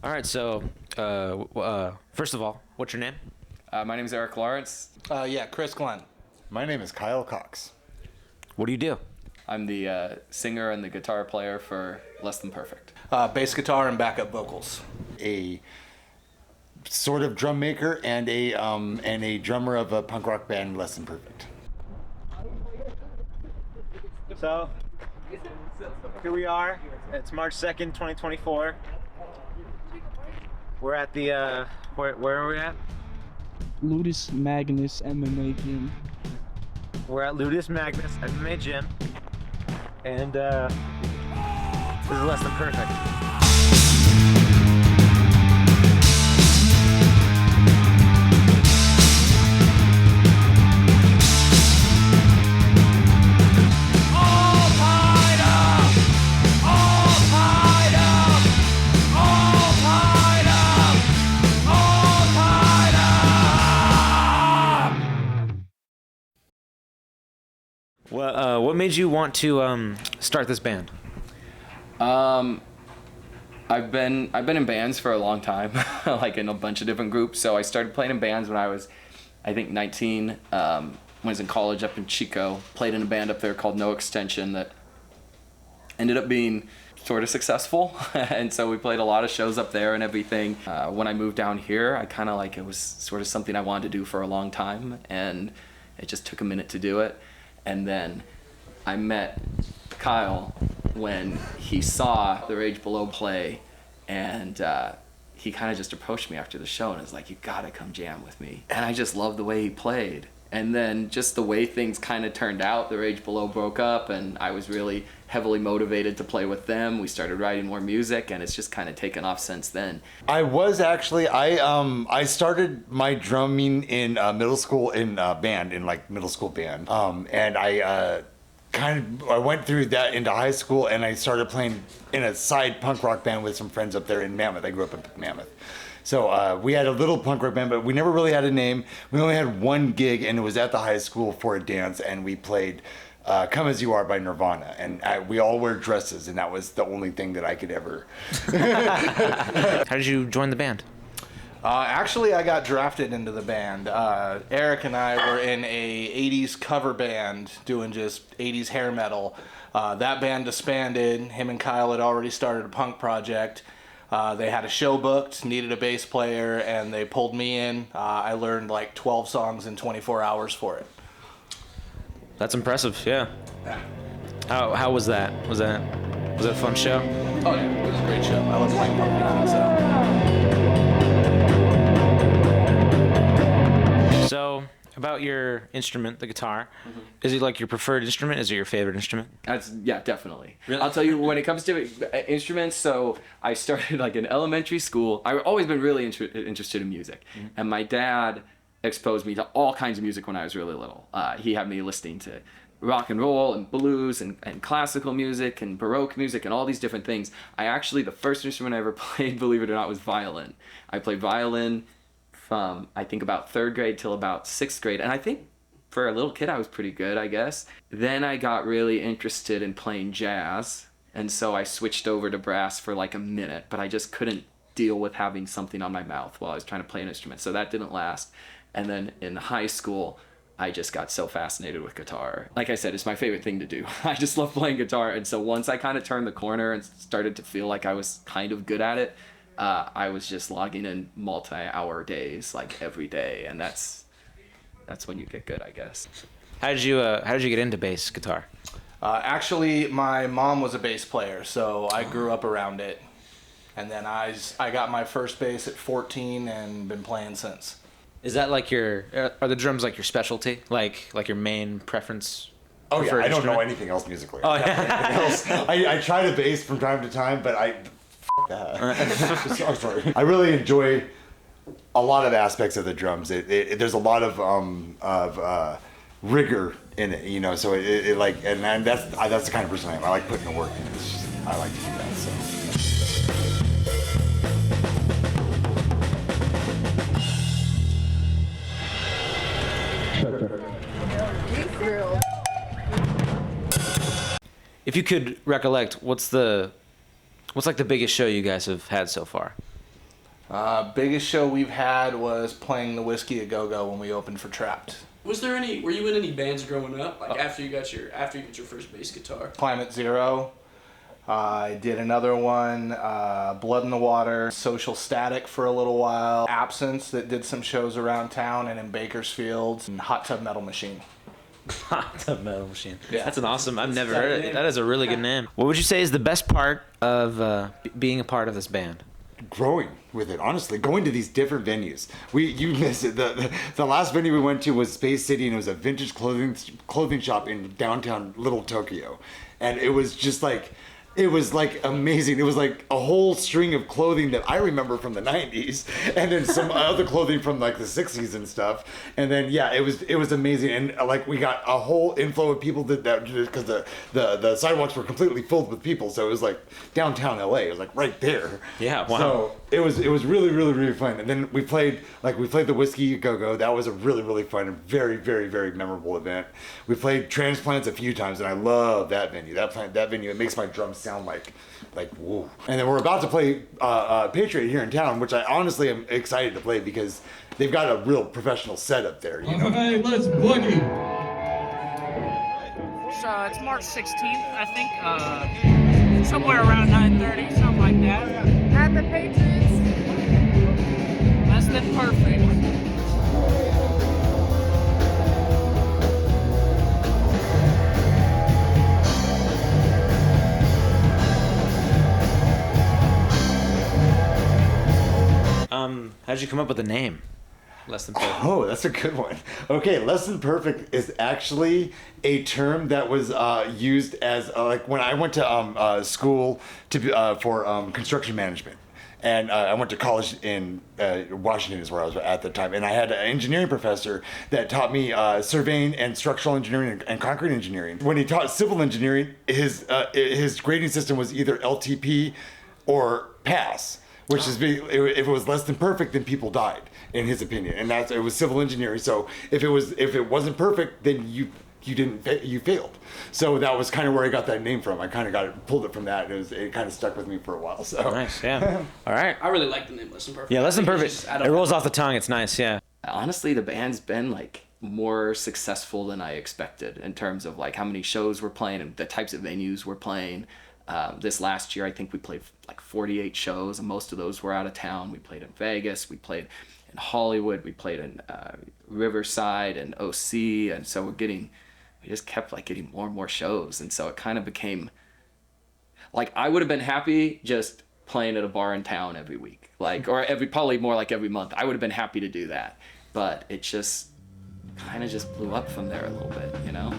All right, so first of all, what's your name? My name is Eric Lawrence. Chris Glenn. My name is Kyle Cox. What do you do? I'm the singer and the guitar player for Less Than Perfect. Bass guitar and backup vocals. A sort of drum maker and a drummer of a punk rock band, Less Than Perfect. So, here we are. It's March 2nd, 2024. We're at the, where are we at? Ludus Magnus MMA Gym. We're at Ludus Magnus MMA Gym. And, this is Less Than Perfect. Well, what made you want to start this band? I've been in bands for a long time, like in a bunch of different groups. So I started playing in bands when I was, I think, 19. When I was in college up in Chico, played in a band up there called No Extension that ended up being sort of successful. And so we played a lot of shows up there and everything. When I moved down here, I kind of like, it was sort of something I wanted to do for a long time. And it just took a minute to do it. And then I met Kyle when he saw The Rage Below play, and he kind of just approached me after the show and was like, "You gotta come jam with me." And I just loved the way he played. And then just the way things kind of turned out, The Rage Below broke up, and I was really heavily motivated to play with them. We started writing more music, and it's just kind of taken off since then. I was actually I started my drumming in middle school in middle school band, and I went through that into high school, and I started playing in a side punk rock band with some friends up there in Mammoth. I grew up in Mammoth. So we had a little punk rock band, but we never really had a name. We only had one gig, and it was at the high school for a dance, and we played Come As You Are by Nirvana. And we all wear dresses, and that was the only thing that I could ever. How did you join the band? Actually, I got drafted into the band. Eric and I were in a 80s cover band doing just 80s hair metal. That band disbanded. Him and Kyle had already started a punk project. They had a show booked, needed a bass player, and they pulled me in. I learned like 12 songs in 24 hours for it. That's impressive. Yeah. How was that? Was that a fun show? Oh yeah, it was a great show. I love playing punk music, so. So, about your instrument, the guitar, is it like your preferred instrument? Is it your favorite instrument? Yeah, definitely. Really? I'll tell you, when it comes to instruments, so I started like in elementary school. I've always been really interested in music. Mm-hmm. And my dad exposed me to all kinds of music when I was really little. He had me listening to rock and roll and blues and classical music and Baroque music and all these different things. The first instrument I ever played, believe it or not, was violin. I played violin from, I think, about 3rd grade till about 6th grade. And I think for a little kid, I was pretty good, I guess. Then I got really interested in playing jazz. And so I switched over to brass for like a minute, but I just couldn't deal with having something on my mouth while I was trying to play an instrument. So that didn't last. And then in high school, I just got so fascinated with guitar. Like I said, it's my favorite thing to do. I just love playing guitar. And so once I kind of turned the corner and started to feel like I was kind of good at it, I was just logging in multi-hour days, like every day. And that's when you get good, I guess. How did you get into bass guitar? Actually, my mom was a bass player, so I grew up around it. And then I got my first bass at 14 and been playing since. Is that like are the drums like your specialty? Like your main preference? Oh yeah, I don't know instrument? anything else musically. Oh yeah. I try to bass from time to time, but I'm sorry. I really enjoy a lot of aspects of the drums. There's a lot of rigor in it, you know. So and that's the kind of person I am. I like putting the work in. I like to do that. So. If you could recollect, what's like the biggest show you guys have had so far? Biggest show we've had was playing the Whiskey A Go Go when we opened for Trapped. Were you in any bands growing up? Like after you got your first bass guitar? Climate Zero. I did another one, Blood in the Water, Social Static for a little while, Absence that did some shows around town and in Bakersfield, and Hot Tub Metal Machine. Hot Tub Metal Machine. Yeah. That's an awesome. I've never heard it. That is a really good name. What would you say is the best part of being a part of this band? Growing with it, honestly, going to these different venues. You miss it. The last venue we went to was Space City, and it was a vintage clothing shop in downtown Little Tokyo, and it was just like. It was like amazing. It was like a whole string of clothing that I remember from the 90s, and then some other clothing from like the 60s and stuff. And then yeah, it was amazing. And like we got a whole inflow of people that because the sidewalks were completely filled with people. So it was like downtown LA. It was like right there. Yeah, wow. So it was really fun. And then we played the Whiskey Go Go. That was a really fun and very memorable event. We played Transplants a few times, and I love that venue. That venue, it makes my drums sound like whoa. And then we're about to play Patriot here in town, which I honestly am excited to play because they've got a real professional setup there. You know? Hey, let's boogie. So it's March 16th, I think. Somewhere around 9:30, something like that. At the Patriots. Less than perfect. How'd you come up with the name? Less Than Perfect. Oh, that's a good one. Okay, Less Than Perfect is actually a term that was used as like when I went to school for construction management. And I went to college in Washington is where I was at the time. And I had an engineering professor that taught me surveying and structural engineering and concrete engineering. When he taught civil engineering, his grading system was either LTP or pass. Which is if it was less than perfect, then people died, in his opinion, and it was civil engineering. So if it wasn't perfect, then you failed. So that was kind of where I got that name from. I kind of pulled it from that. It kind of stuck with me for a while. So Nice, yeah. All right. I really like the name Less Than Perfect. Yeah, Less Than I think it's Perfect. just- I don't It rolls know. off the tongue. It's nice, yeah. Honestly, the band's been like more successful than I expected in terms of like how many shows we're playing and the types of venues we're playing. This last year, I think we played like 48 shows, and most of those were out of town. We played in Vegas, we played in Hollywood, we played in Riverside and OC, and so we just kept like getting more and more shows, and so it kind of became like I would have been happy just playing at a bar in town every week, like or probably more like every month. I would have been happy to do that, but it just kind of just blew up from there a little bit, you know.